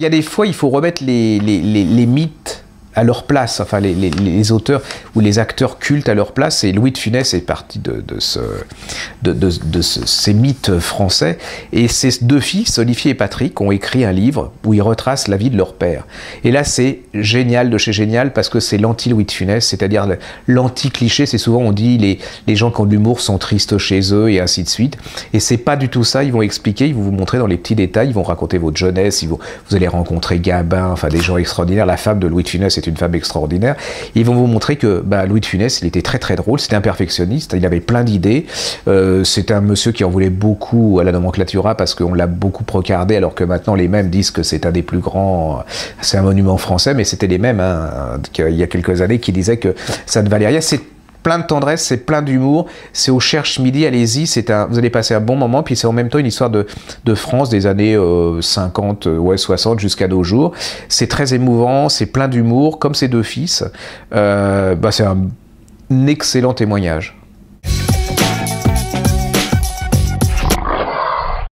Il y a des fois, il faut remettre les mythes à leur place, enfin les auteurs ou les acteurs cultes à leur place, et Louis de Funès est parti de ces mythes français, et ses deux fils, Olivier et Patrick, ont écrit un livre où ils retracent la vie de leur père. Et là, c'est génial de chez génial, parce que c'est l'anti-Louis de Funès, c'est-à-dire l'anti-cliché. C'est souvent, on dit, les gens qui ont de l'humour sont tristes chez eux, et ainsi de suite. Et c'est pas du tout ça. Ils vont expliquer, ils vont vous montrer dans les petits détails, ils vont raconter votre jeunesse, vous allez rencontrer Gabin, enfin des gens extraordinaires. La femme de Louis de Funès est une femme extraordinaire. Ils vont vous montrer que Louis de Funès, il était très très drôle, c'était un perfectionniste, il avait plein d'idées, c'était un monsieur qui en voulait beaucoup à la nomenclatura parce qu'on l'a beaucoup procardé, alors que maintenant les mêmes disent que c'est un des plus grands, c'est un monument français, mais c'était les mêmes il y a quelques années qui disaient que ça ne valait rien. C'est plein de tendresse, c'est plein d'humour, c'est au Cherche Midi, allez-y, vous allez passer un bon moment, puis c'est en même temps une histoire de France des années 50, 60 jusqu'à nos jours. C'est très émouvant, c'est plein d'humour, comme ses deux fils. C'est un excellent témoignage.